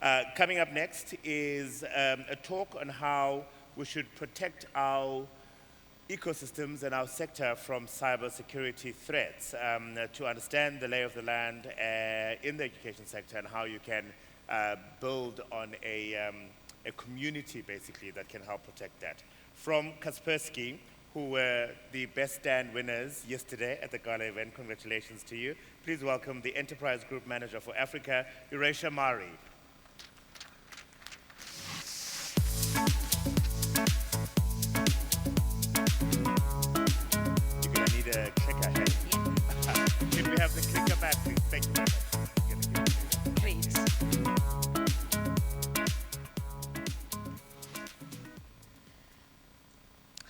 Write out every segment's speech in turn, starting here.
Coming up next is a talk on how we should protect our ecosystems and our sector from cybersecurity threats, to understand the lay of the land in the education sector and how you can build on a community basically that can help protect that. From Kaspersky, who were the best stand winners yesterday at the gala event, congratulations to you. Please welcome the Enterprise Group Manager for Africa, Yuraisha Mari. You're going to need a clicker, hey? Can we have the clicker back, please? Thank you very much. Great.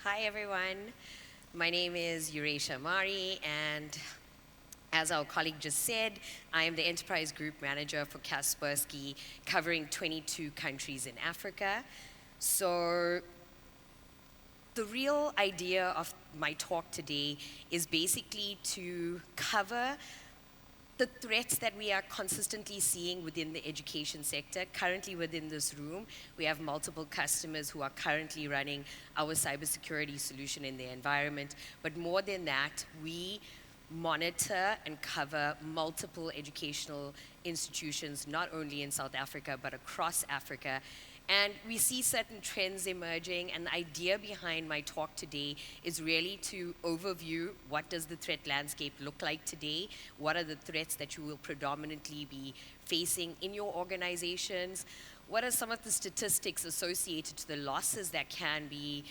Hi, everyone. My name is Yuraisha Mari, and as our colleague just said, I am the Enterprise Group Manager for Kaspersky, covering 22 countries in Africa. So the real idea of my talk today is basically to cover the threats that we are consistently seeing within the education sector. Currently within this room, we have multiple customers who are currently running our cybersecurity solution in their environment. But more than that, we monitor and cover multiple educational institutions, not only in South Africa, but across Africa. And we see certain trends emerging, and the idea behind my talk today is really to overview what does the threat landscape look like today, what are the threats that you will predominantly be facing in your organizations, what are some of the statistics associated to the losses that can be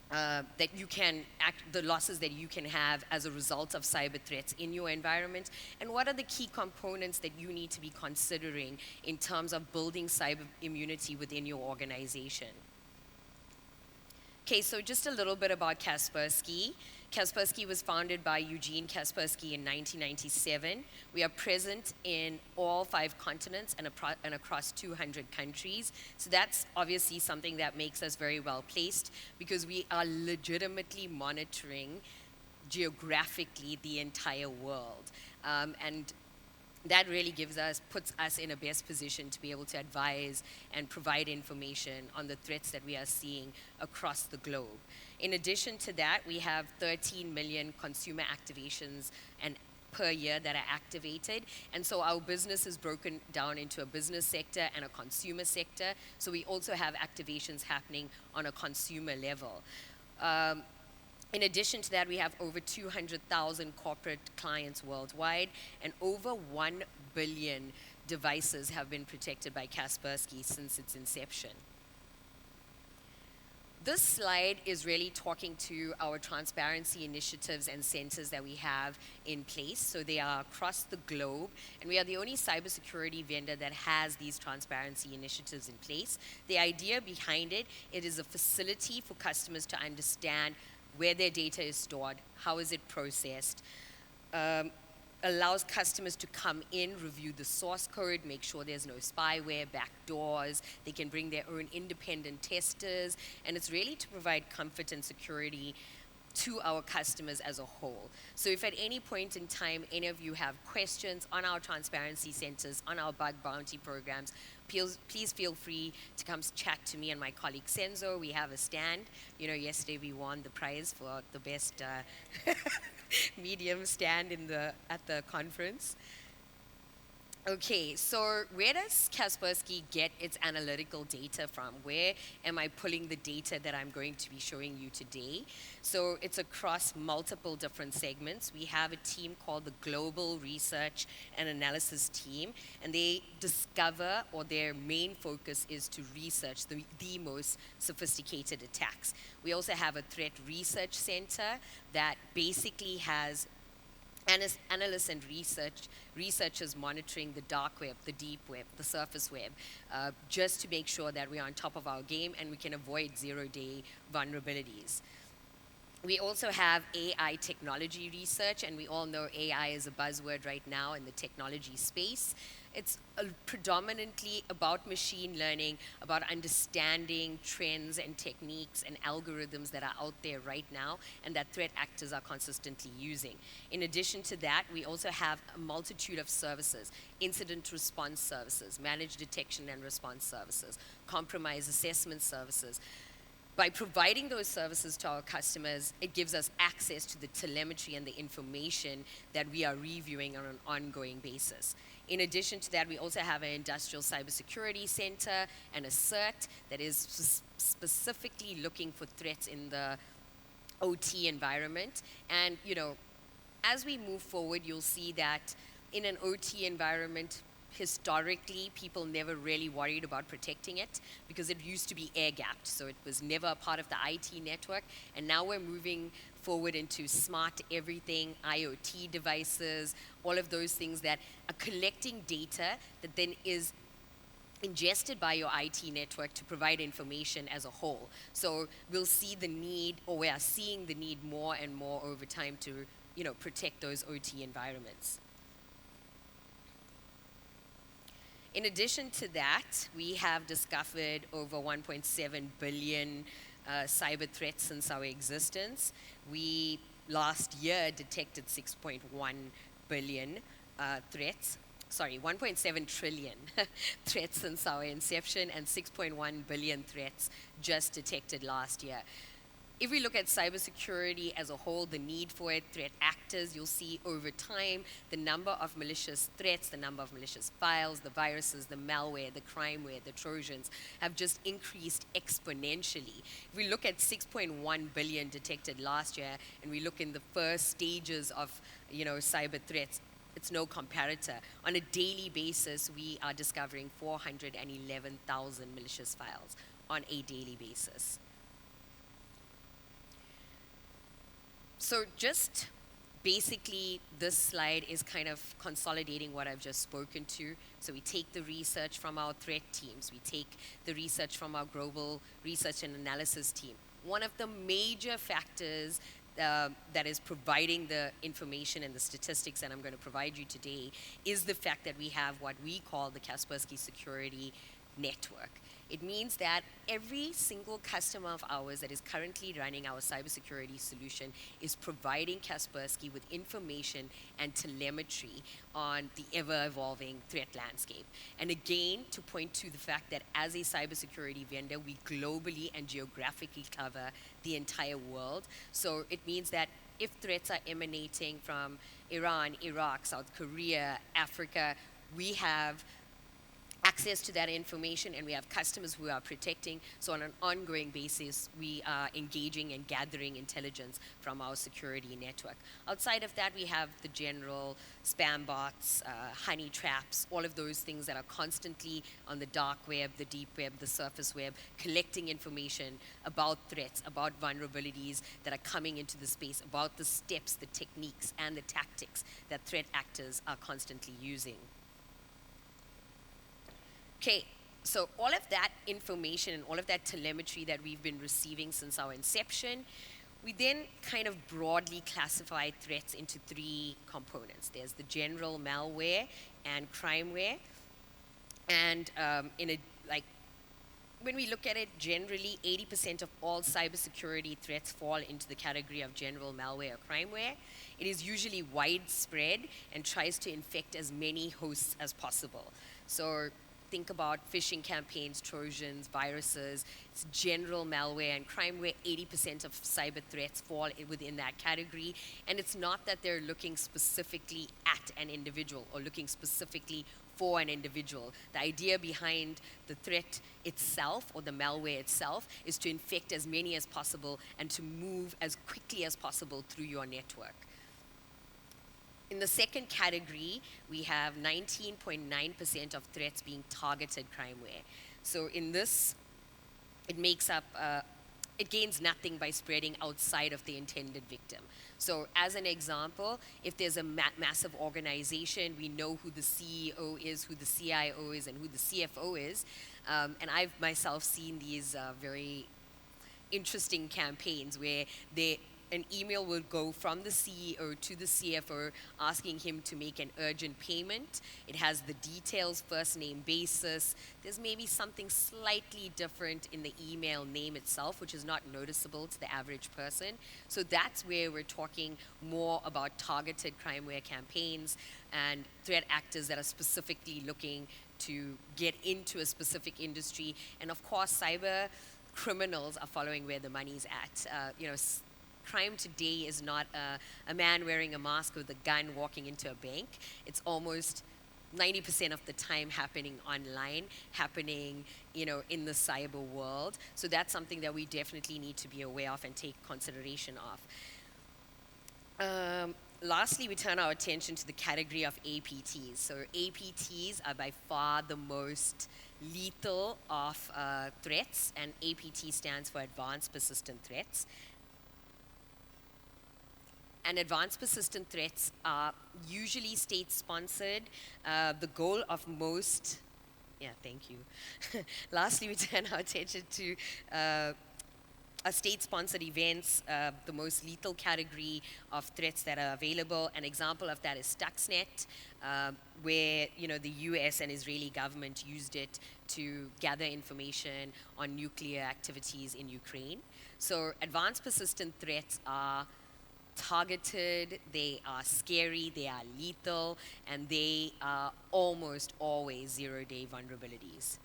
the losses that you can have as a result of cyber threats in your environment, and what are the key components that you need to be considering in terms of building cyber immunity within your organization. Okay, so just a little bit about Kaspersky. Kaspersky was founded by Eugene Kaspersky in 1997. We are present in all 5 continents and across 200 countries. So that's obviously something that makes us very well placed, because we are legitimately monitoring geographically the entire world. And that really puts us in a best position to be able to advise and provide information on the threats that we are seeing across the globe. In addition to that, we have 13 million consumer activations per year that are activated. And so our business is broken down into a business sector and a consumer sector. So we also have activations happening on a consumer level. In addition to that, we have over 200,000 corporate clients worldwide, and over 1 billion devices have been protected by Kaspersky since its inception. This slide is really talking to our transparency initiatives and centers that we have in place. So they are across the globe, and we are the only cybersecurity vendor that has these transparency initiatives in place. The idea behind it is a facility for customers to understand where their data is stored, how is it processed, allows customers to come in, review the source code, make sure there's no spyware, backdoors, they can bring their own independent testers, and it's really to provide comfort and security to our customers as a whole. So if at any point in time any of you have questions on our transparency centers, on our bug bounty programs, please feel free to come chat to me and my colleague Senzo. We have a stand. You know, yesterday we won the prize for the best medium stand at the conference. Okay, so where does Kaspersky get its analytical data from? Where am I pulling the data that I'm going to be showing you today? So it's across multiple different segments. We have a team called the Global Research and Analysis Team, and they discover, or their main focus is to research the most sophisticated attacks. We also have a threat research center that basically has analysts and researchers monitoring the dark web, the deep web, the surface web, just to make sure that we're on top of our game and we can avoid zero-day vulnerabilities. We also have AI technology research, and we all know AI is a buzzword right now in the technology space. It's predominantly about machine learning, about understanding trends and techniques and algorithms that are out there right now and that threat actors are consistently using. In addition to that, we also have a multitude of services: incident response services, managed detection and response services, compromise assessment services. By providing those services to our customers, it gives us access to the telemetry and the information that we are reviewing on an ongoing basis. In addition to that, we also have an industrial cybersecurity center and a CERT that is specifically looking for threats in the OT environment. And, as we move forward, you'll see that in an OT environment, historically, people never really worried about protecting it because it used to be air-gapped, so it was never a part of the IT network. And now we're moving forward into smart everything, IoT devices, all of those things that are collecting data that then is ingested by your IT network to provide information as a whole. So we'll see the need, or we are seeing the need more and more over time to, protect those OT environments. In addition to that, we have discovered over 1.7 billion cyber threats since our existence. We last year detected 6.1 billion threats. Sorry, 1.7 trillion threats since our inception, and 6.1 billion threats just detected last year. If we look at cybersecurity as a whole, the need for it, threat actors, you'll see over time the number of malicious threats, the number of malicious files, the viruses, the malware, the crimeware, the Trojans have just increased exponentially. If we look at 6.1 billion detected last year, and we look in the first stages of cyber threats, it's no comparator. On a daily basis, we are discovering 411,000 malicious files on a daily basis. So just basically, this slide is kind of consolidating what I've just spoken to. So we take the research from our threat teams. We take the research from our global research and analysis team. One of the major factors that is providing the information and the statistics that I'm going to provide you today is the fact that we have what we call the Kaspersky Security Network. It means that every single customer of ours that is currently running our cybersecurity solution is providing Kaspersky with information and telemetry on the ever-evolving threat landscape. And again, to point to the fact that as a cybersecurity vendor, we globally and geographically cover the entire world. So it means that if threats are emanating from Iran, Iraq, South Korea, Africa, we have access to that information, and we have customers who are protecting. So on an ongoing basis, we are engaging and gathering intelligence from our security network. Outside of that, we have the general spam bots, honey traps, all of those things that are constantly on the dark web, the deep web, the surface web, collecting information about threats, about vulnerabilities that are coming into the space, about the steps, the techniques, and the tactics that threat actors are constantly using. Okay, so all of that information and all of that telemetry that we've been receiving since our inception, we then kind of broadly classify threats into three components. There's the general malware and crimeware. And when we look at it, generally 80% of all cybersecurity threats fall into the category of general malware or crimeware. It is usually widespread and tries to infect as many hosts as possible. So think about phishing campaigns, Trojans, viruses. It's general malware and crimeware. 80% of cyber threats fall within that category. And it's not that they're looking specifically at an individual or looking specifically for an individual. The idea behind the threat itself or the malware itself is to infect as many as possible and to move as quickly as possible through your network. In the second category, we have 19.9% of threats being targeted crimeware. So in this, it makes up, it gains nothing by spreading outside of the intended victim. So as an example, if there's a massive organization, we know who the CEO is, who the CIO is, and who the CFO is. And I've myself seen these very interesting campaigns where they an email will go from the CEO to the CFO asking him to make an urgent payment. It has the details, first name basis. There's maybe something slightly different in the email name itself, which is not noticeable to the average person. So that's where we're talking more about targeted crimeware campaigns and threat actors that are specifically looking to get into a specific industry. And of course, cyber criminals are following where the money's at. Crime today is not a man wearing a mask with a gun walking into a bank. It's almost 90% of the time happening online, happening, in the cyber world. So that's something that we definitely need to be aware of and take consideration of. Lastly, we turn our attention to the category of APTs. So APTs are by far the most lethal of threats, and APT stands for Advanced Persistent Threats. And advanced persistent threats are usually state-sponsored. The goal of most, thank you. Lastly, we turn our attention to state-sponsored events, the most lethal category of threats that are available. An example of that is Stuxnet, where the US and Israeli government used it to gather information on nuclear activities in Ukraine. So advanced persistent threats are targeted, they are scary, they are lethal, and they are almost always zero-day vulnerabilities.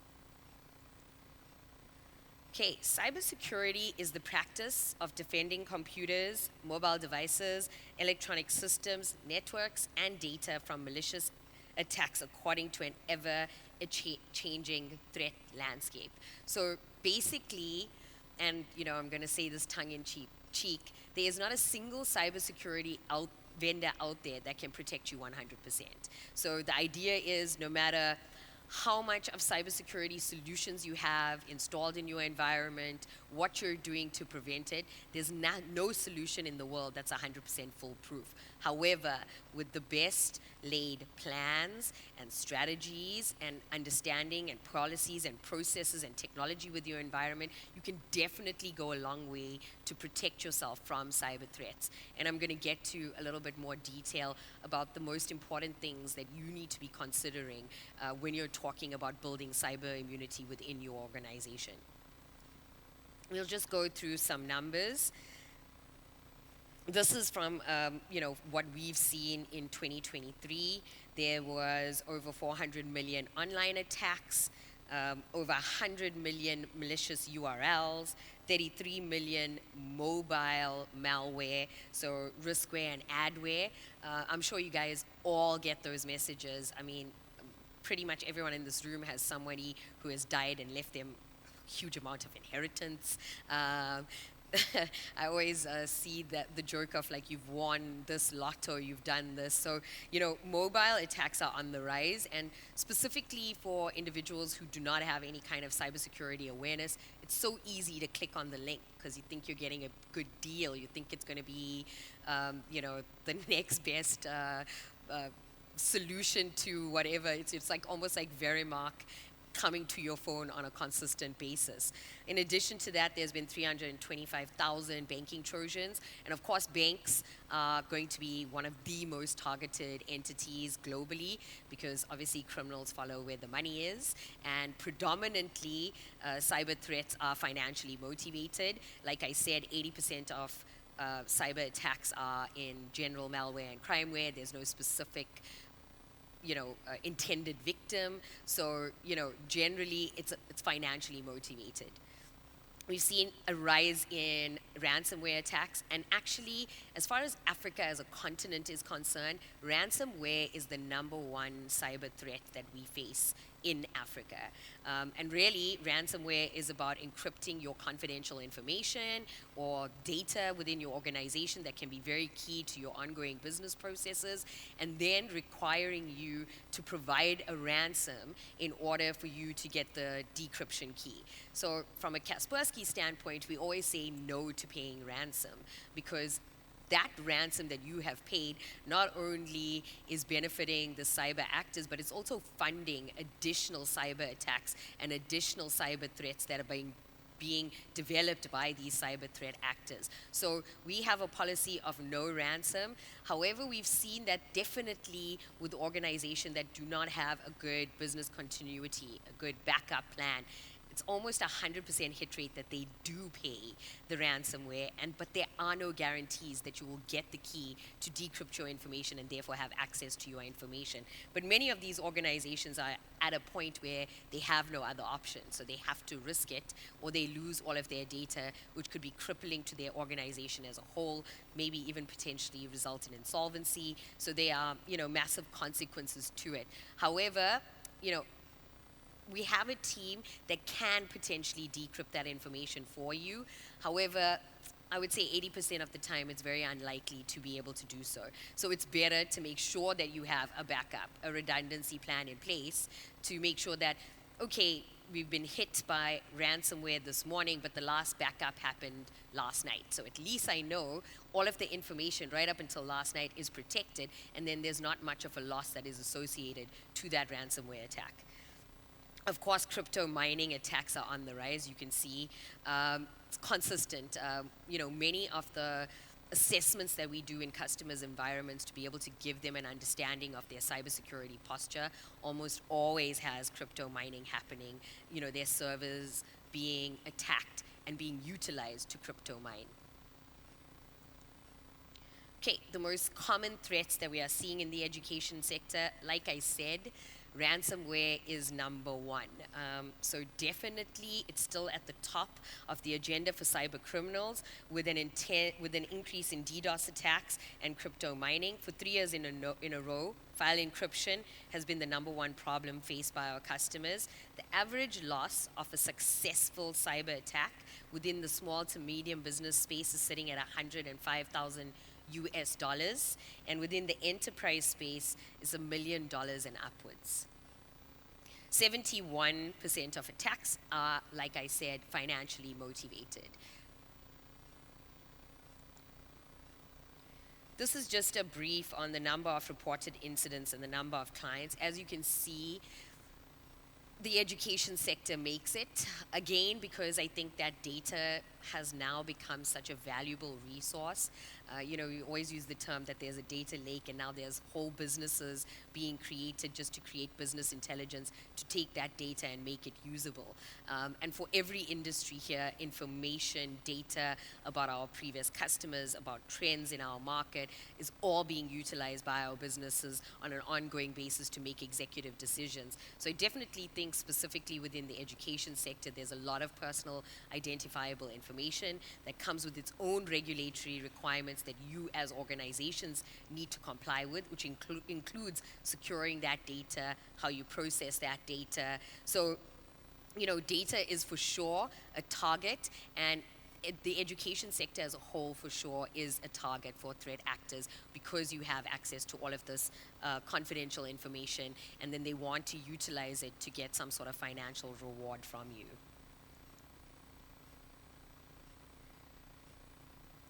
Okay, cybersecurity is the practice of defending computers, mobile devices, electronic systems, networks, and data from malicious attacks according to an ever-changing threat landscape. So basically, and I'm going to say this tongue-in-cheek, there is not a single cybersecurity vendor out there that can protect you 100%. So the idea is no matter how much of cybersecurity solutions you have installed in your environment, what you're doing to prevent it, there's no solution in the world that's 100% foolproof. However, with the best laid plans and strategies and understanding and policies and processes and technology with your environment, you can definitely go a long way to protect yourself from cyber threats. And I'm going to get to a little bit more detail about the most important things that you need to be considering when you're talking about building cyber immunity within your organization. We'll just go through some numbers. This is from what we've seen in 2023. There was over 400 million online attacks, over 100 million malicious URLs, 33 million mobile malware, so riskware and adware. I'm sure you guys all get those messages. I mean, pretty much everyone in this room has somebody who has died and left them a huge amount of inheritance. I always see that the joke of like, you've won this lotto, you've done this. So, mobile attacks are on the rise, and specifically for individuals who do not have any kind of cybersecurity awareness, it's so easy to click on the link because you think you're getting a good deal. You think it's going to be, the next best solution to whatever. It's like almost like Verimark coming to your phone on a consistent basis. In addition to that, there's been 325,000 banking Trojans. And of course, banks are going to be one of the most targeted entities globally because obviously criminals follow where the money is. And predominantly, cyber threats are financially motivated. Like I said, 80% of cyber attacks are in general malware and crimeware. There's no specific intended victim. So, generally it's financially motivated. We've seen a rise in ransomware attacks, and actually, as far as Africa as a continent is concerned, ransomware is the #1 cyber threat that we face in Africa. And really, ransomware is about encrypting your confidential information or data within your organization that can be very key to your ongoing business processes, and then requiring you to provide a ransom in order for you to get the decryption key. So from a Kaspersky standpoint, we always say no to paying ransom, because that ransom that you have paid not only is benefiting the cyber actors, but it's also funding additional cyber attacks and additional cyber threats that are being being developed by these cyber threat actors. So we have a policy of no ransom. However, we've seen that definitely with organizations that do not have a good business continuity, a good backup plan, it's almost 100% hit rate that they do pay the ransomware, but there are no guarantees that you will get the key to decrypt your information and therefore have access to your information. But many of these organizations are at a point where they have no other option, so they have to risk it, or they lose all of their data, which could be crippling to their organization as a whole, maybe even potentially result in insolvency. So there are, massive consequences to it. However, we have a team that can potentially decrypt that information for you. However, I would say 80% of the time it's very unlikely to be able to do so. So it's better to make sure that you have a backup, a redundancy plan in place to make sure that, okay, we've been hit by ransomware this morning, but the last backup happened last night. So at least I know all of the information right up until last night is protected, and then there's not much of a loss that is associated to that ransomware attack. Of course, crypto mining attacks are on the rise. You can see it's consistent. Many of the assessments that we do in customers' environments to be able to give them an understanding of their cybersecurity posture almost always has crypto mining happening. Their servers being attacked and being utilized to crypto mine. Okay, the most common threats that we are seeing in the education sector, like I said, ransomware is number one. So definitely it's still at the top of the agenda for cyber criminals with an increase in DDoS attacks and crypto mining. For 3 years in a row, file encryption has been the number one problem faced by our customers. The average loss of a successful cyber attack within the small to medium business space is sitting at $105,000 and within the enterprise space is $1 million and upwards. 71% of attacks are, like I said, financially motivated. This is just a brief on the number of reported incidents and the number of clients. As you can see, the education sector makes it, again, because I think that data has now become such a valuable resource. We always use the term that there's a data lake, and now there's whole businesses being created just to create business intelligence to take that data and make it usable. And for every industry here, information, data about our previous customers, about trends in our market is all being utilized by our businesses on an ongoing basis to make executive decisions. So I definitely think specifically within the education sector, there's a lot of personal identifiable information that comes with its own regulatory requirements that you as organizations need to comply with, which includes securing that data, how you process that data. So, data is for sure a target, and the education sector as a whole for sure is a target for threat actors because you have access to all of this confidential information, and then they want to utilize it to get some sort of financial reward from you.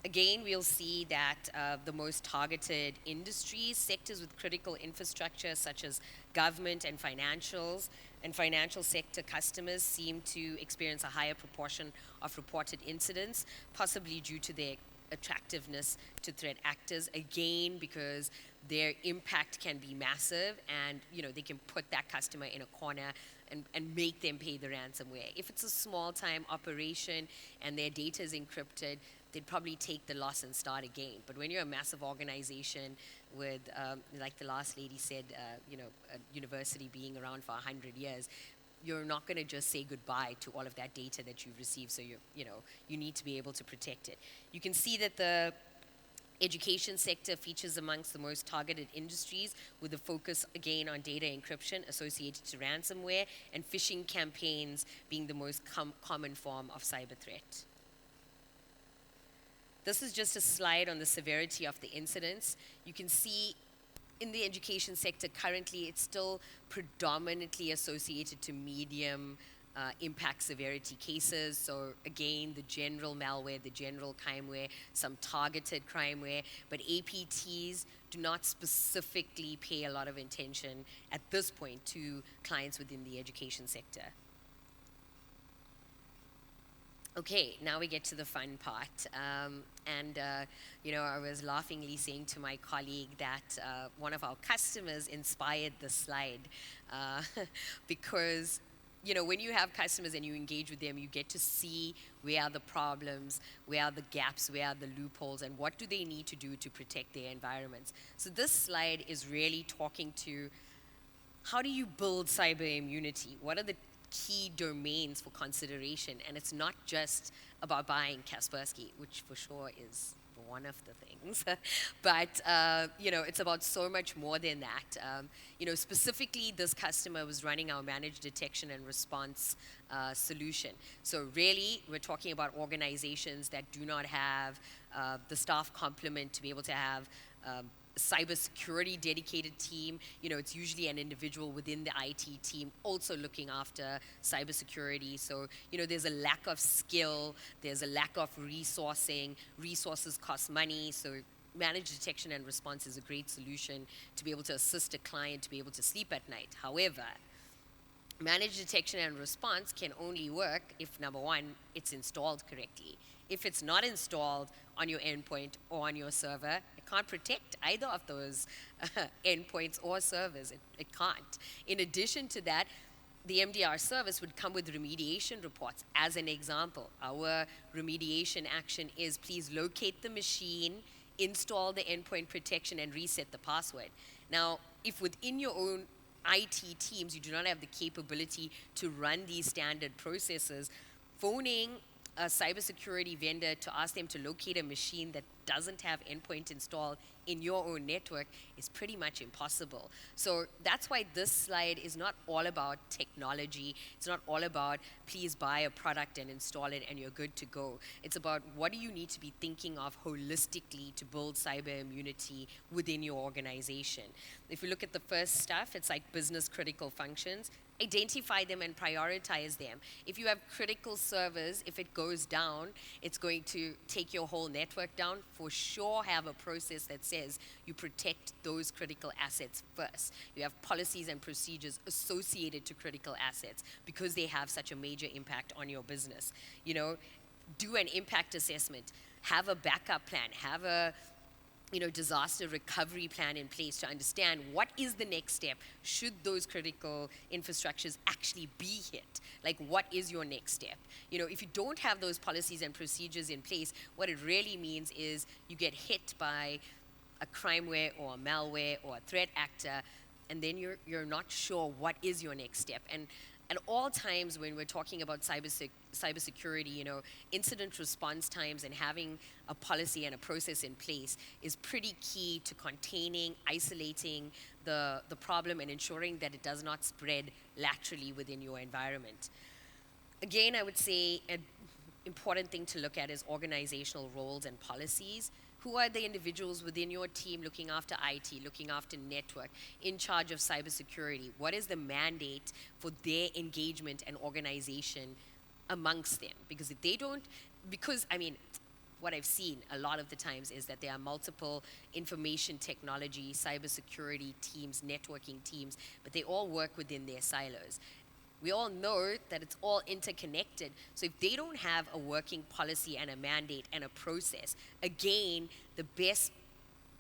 Again, we'll see that the most targeted industries, sectors with critical infrastructure such as government and financial sector customers seem to experience a higher proportion of reported incidents, possibly due to their attractiveness to threat actors, again, because their impact can be massive and they can put that customer in a corner and make them pay the ransomware. If it's a small-time operation and their data is encrypted, they'd probably take the loss and start again. But when you're a massive organization with, like the last lady said, a university being around for 100 years, you're not going to just say goodbye to all of that data that you've received. So you need to be able to protect it. You can see that the education sector features amongst the most targeted industries with a focus again on data encryption associated to ransomware and phishing campaigns being the most common form of cyber threat. This is just a slide on the severity of the incidents. You can see in the education sector currently it's still predominantly associated to medium impact severity cases. So again, the general malware, the general crimeware, some targeted crimeware, but APTs do not specifically pay a lot of attention at this point to clients within the education sector. Okay, now we get to the fun part. I was laughingly saying to my colleague that one of our customers inspired the slide uh, because, when you have customers and you engage with them, you get to see where are the problems, where are the gaps, where are the loopholes, and what do they need to do to protect their environments. So this slide is really talking to how do you build cyber immunity? What are the key domains for consideration? And it's not just about buying Kaspersky, which for sure is one of the things, but it's about so much more than that. Specifically, this customer was running our managed detection and response solution. So really, we're talking about organizations that do not have the staff complement to be able to have cybersecurity dedicated team. It's usually an individual within the IT team also looking after cybersecurity. So, there's a lack of skill, there's a lack of resourcing, resources cost money. So managed detection and response is a great solution to be able to assist a client to be able to sleep at night. However, managed detection and response can only work if, number one, it's installed correctly. If it's not installed on your endpoint or on your server, it can't protect either of those endpoints or servers. It can't. In addition to that, the MDR service would come with remediation reports. As an example, our remediation action is please locate the machine, install the endpoint protection, and reset the password. Now, if within your own IT teams you do not have the capability to run these standard processes, phoning a cybersecurity vendor to ask them to locate a machine that doesn't have endpoint installed in your own network is pretty much impossible. So that's why this slide is not all about technology. It's not all about please buy a product and install it and you're good to go. It's about what do you need to be thinking of holistically to build cyber immunity within your organization. If you look at the first stuff, it's like business critical functions. Identify them and prioritize them. If you have critical servers, if it goes down, it's going to take your whole network down. For sure, have a process that says you protect those critical assets first. You have policies and procedures associated to critical assets because they have such a major impact on your business. Do an impact assessment, have a backup plan, have a disaster recovery plan in place to understand what is the next step should those critical infrastructures actually be hit. Like, what is your next step? If you don't have those policies and procedures in place, what it really means is you get hit by a crimeware or a malware or a threat actor, and then you're not sure what is your next step. And at all times when we're talking about cybersecurity, incident response times and having a policy and a process in place is pretty key to containing, isolating the problem and ensuring that it does not spread laterally within your environment. Again, I would say an important thing to look at is organizational roles and policies. Who are the individuals within your team looking after IT, looking after network, in charge of cybersecurity? What is the mandate for their engagement and organization amongst them? Because if they don't, what I've seen a lot of the times is that there are multiple information technology, cybersecurity teams, networking teams, but they all work within their silos. We all know that it's all interconnected. So if they don't have a working policy and a mandate and a process, again, the best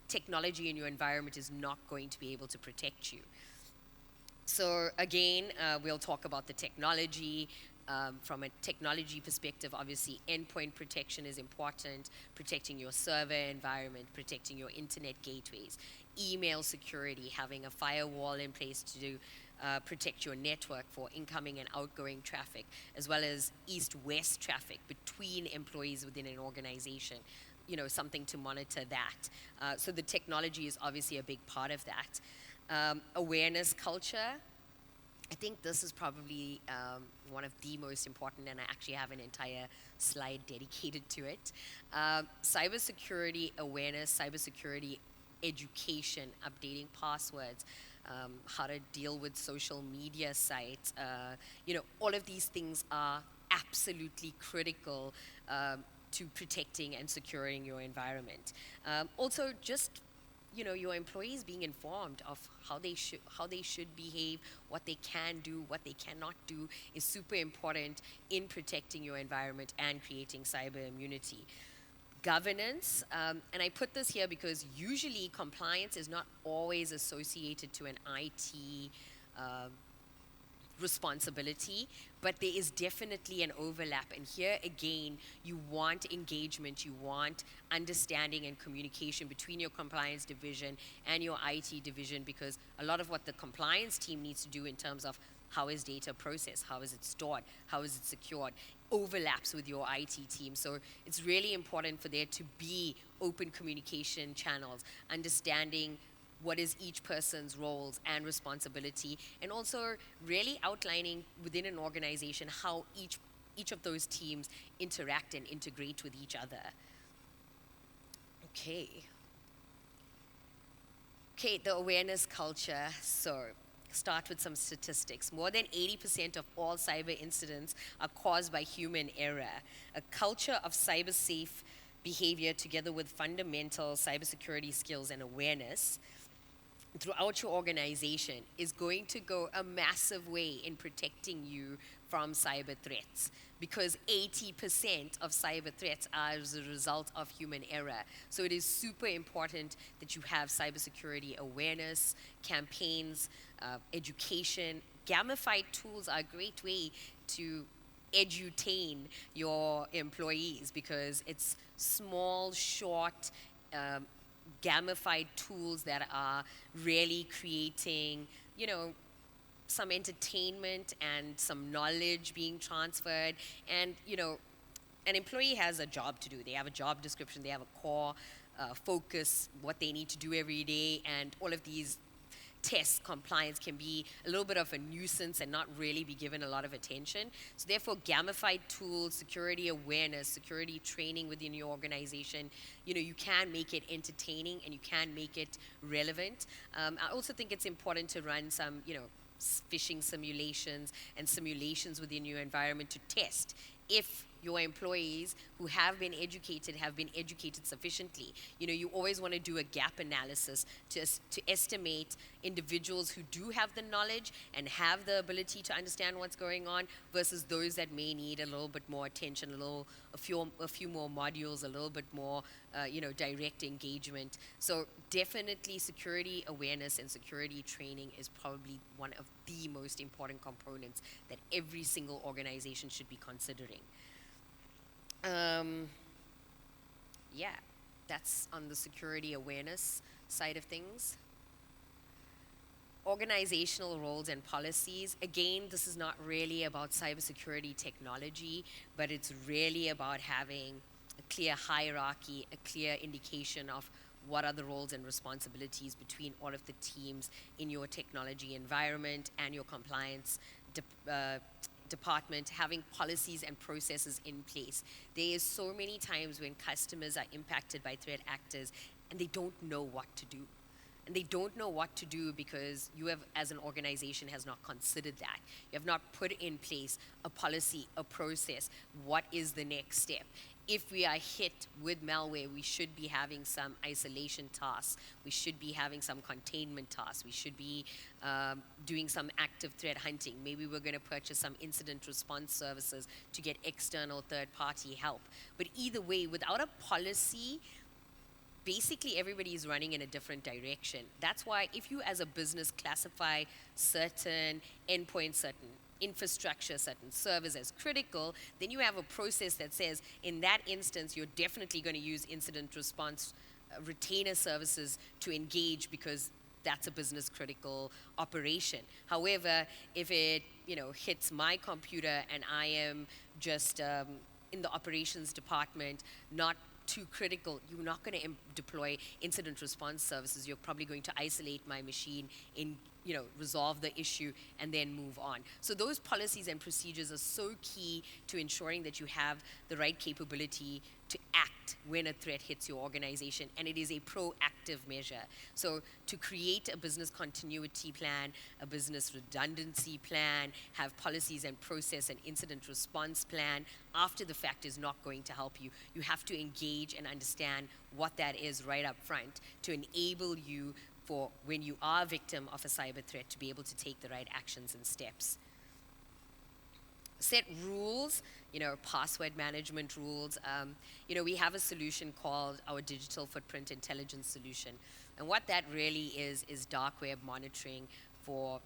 technology in your environment is not going to be able to protect you. So again, we'll talk about the technology. From a technology perspective, obviously, endpoint protection is important, protecting your server environment, protecting your internet gateways, email security, having a firewall in place to do protect your network for incoming and outgoing traffic, as well as east-west traffic between employees within an organization, something to monitor that. So the technology is obviously a big part of that. Awareness culture, I think this is probably one of the most important, and I actually have an entire slide dedicated to it. Cybersecurity awareness, cybersecurity education, updating passwords, how to deal with social media sites. All of these things are absolutely critical to protecting and securing your environment. Also, just your employees being informed of how they should behave, what they can do, what they cannot do is super important in protecting your environment and creating cyber immunity. Governance, and I put this here because usually compliance is not always associated to an IT responsibility, but there is definitely an overlap. And here again, you want engagement, you want understanding and communication between your compliance division and your IT division, because a lot of what the compliance team needs to do in terms of how is data processed, how is it stored, how is it secured, overlaps with your IT team. So it's really important for there to be open communication channels, understanding what is each person's roles and responsibility, and also really outlining within an organization how each of those teams interact and integrate with each other. Okay, the awareness culture. So start with some statistics. More than 80% of all cyber incidents are caused by human error. A culture of cyber safe behavior together with fundamental cybersecurity skills and awareness throughout your organization is going to go a massive way in protecting you from cyber threats, because 80% of cyber threats are as a result of human error. So it is super important that you have cybersecurity awareness, campaigns, education. Gamified tools are a great way to edutain your employees, because it's small, short, gamified tools that are really creating, some entertainment and some knowledge being transferred. And, an employee has a job to do. They have a job description, they have a core focus, what they need to do every day, and all of these test compliance can be a little bit of a nuisance and not really be given a lot of attention. So therefore, gamified tools, security awareness, security training within your organization, you can make it entertaining and you can make it relevant. I also think it's important to run some, phishing simulations and simulations within your environment to test if your employees who have been educated sufficiently. You always want to do a gap analysis to estimate individuals who do have the knowledge and have the ability to understand what's going on versus those that may need a little bit more attention, a few more modules, a little bit more direct engagement. So definitely security awareness and security training is probably one of the most important components that every single organization should be considering. That's on the security awareness side of things. Organizational roles and policies. Again, this is not really about cybersecurity technology, but it's really about having a clear hierarchy, a clear indication of what are the roles and responsibilities between all of the teams in your technology environment and your compliance department, having policies and processes in place. There is so many times when customers are impacted by threat actors and they don't know what to do. And they don't know what to do because you have, as an organization, has not considered that. You have not put in place a policy, a process. What is the next step? If we are hit with malware, we should be having some isolation tasks. We should be having some containment tasks. We should be doing some active threat hunting. Maybe we're going to purchase some incident response services to get external third-party help. But either way, without a policy, basically everybody is running in a different direction. That's why if you as a business classify certain endpoints, certain infrastructure, certain servers as critical, then you have a process that says in that instance you're definitely going to use incident response retainer services to engage because that's a business critical operation. However, if it hits my computer and I am just in the operations department, not too critical, you're not going to deploy incident response services. You're probably going to isolate my machine, resolve the issue and then move on. So those policies and procedures are so key to ensuring that you have the right capability to act when a threat hits your organization, and it is a proactive measure. So to create a business continuity plan, a business redundancy plan, have policies and process and incident response plan after the fact is not going to help you. You have to engage and understand what that is right up front to enable you for when you are a victim of a cyber threat to be able to take the right actions and steps. Set rules, password management rules. We have a solution called our Digital Footprint Intelligence Solution. And what that really is dark web monitoring for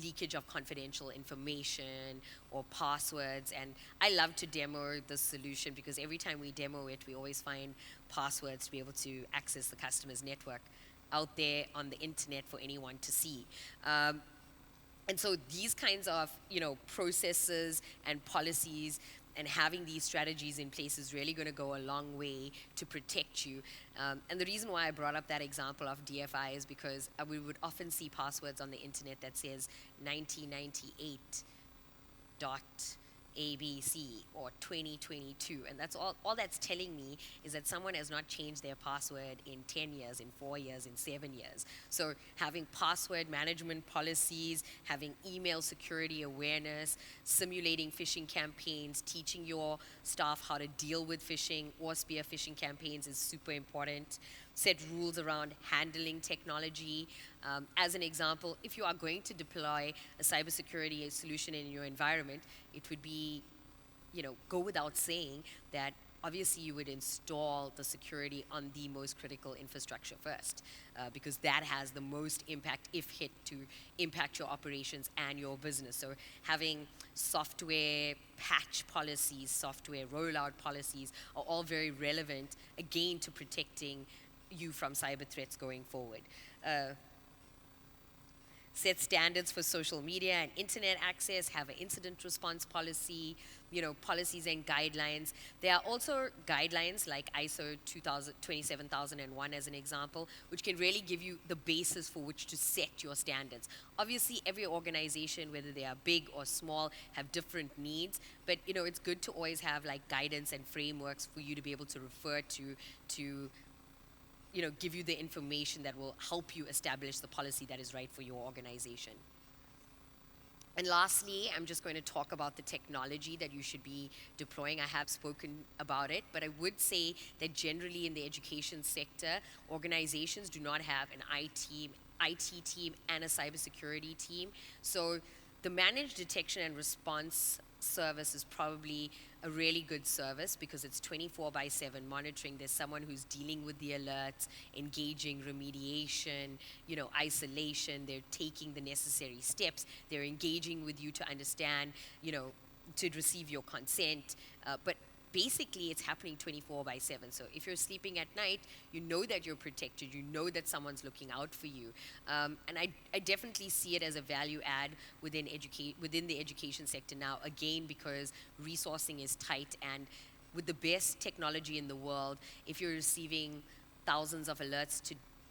leakage of confidential information or passwords. And I love to demo the solution because every time we demo it, we always find passwords to be able to access the customer's network out there on the internet for anyone to see. And so these kinds of processes and policies and having these strategies in place is really going to go a long way to protect you. And the reason why I brought up that example of DFI is because we would often see passwords on the internet that says 1998 dot ABC or 2022, and that's all that's telling me is that someone has not changed their password in 10 years, in 4 years, in 7 years. So having password management policies, having email security awareness, simulating phishing campaigns, teaching your staff how to deal with phishing or spear phishing campaigns is super important. Set rules around handling technology. As an example, if you are going to deploy a cybersecurity solution in your environment, it would be, go without saying that obviously you would install the security on the most critical infrastructure first, because that has the most impact, if hit, to impact your operations and your business. So having software patch policies, software rollout policies are all very relevant, again, to protecting you from cyber threats going forward. Set standards for social media and internet access, have an incident response policy, policies and guidelines. There are also guidelines like ISO 27001 as an example, which can really give you the basis for which to set your standards. Obviously, every organization, whether they are big or small, have different needs, but it's good to always have like guidance and frameworks for you to be able to refer to give you the information that will help you establish the policy that is right for your organization. And lastly, I'm just going to talk about the technology that you should be deploying. I have spoken about it, but I would say that generally in the education sector, organizations do not have an IT team and a cybersecurity team. So the managed detection and response service is probably a really good service because it's 24/7 monitoring. There's someone who's dealing with the alerts, engaging remediation, isolation. They're taking the necessary steps. They're engaging with you to understand, to receive your consent. But basically, it's happening 24/7. So if you're sleeping at night, you know that you're protected. You know that someone's looking out for you. And I definitely see it as a value add within the education sector now, again, because resourcing is tight. And with the best technology in the world, if you're receiving thousands of alerts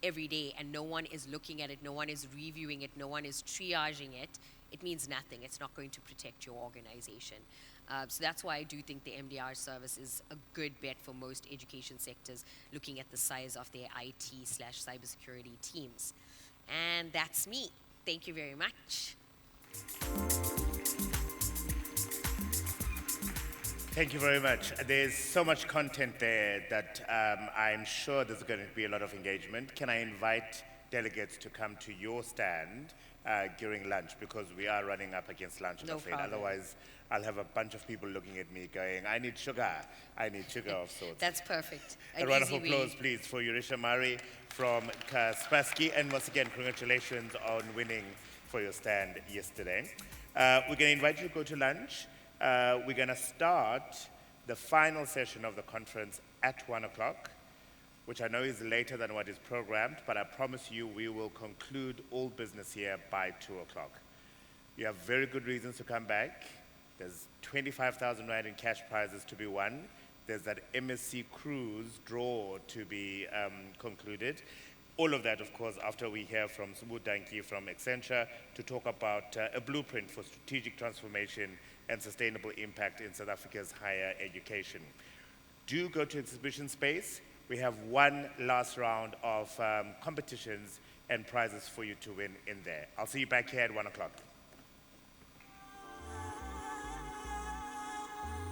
every day and no one is looking at it, no one is reviewing it, no one is triaging it, it means nothing. It's not going to protect your organization. So that's why I do think the MDR service is a good bet for most education sectors looking at the size of their IT/cybersecurity teams. And that's me. Thank you very much. Thank you very much. There's so much content there that I'm sure there's going to be a lot of engagement. Can I invite delegates to come to your stand during lunch, because we are running up against lunch, I'm afraid. Otherwise, I'll have a bunch of people looking at me going, I need sugar of sorts. That's perfect. A round of applause, please, for Yuraisha Mari from Kaspersky. And once again, congratulations on winning for your stand yesterday. We're going to invite you to go to lunch. We're going to start the final session of the conference at 1 o'clock, which I know is later than what is programmed, but I promise you we will conclude all business here by 2 o'clock. You have very good reasons to come back. There's 25,000 Rand in cash prizes to be won. There's that MSC cruise draw to be concluded. All of that, of course, after we hear from Subu Danki from Accenture to talk about a blueprint for strategic transformation and sustainable impact in South Africa's higher education. Do go to exhibition space. We have one last round of competitions and prizes for you to win in there. I'll see you back here at 1 o'clock.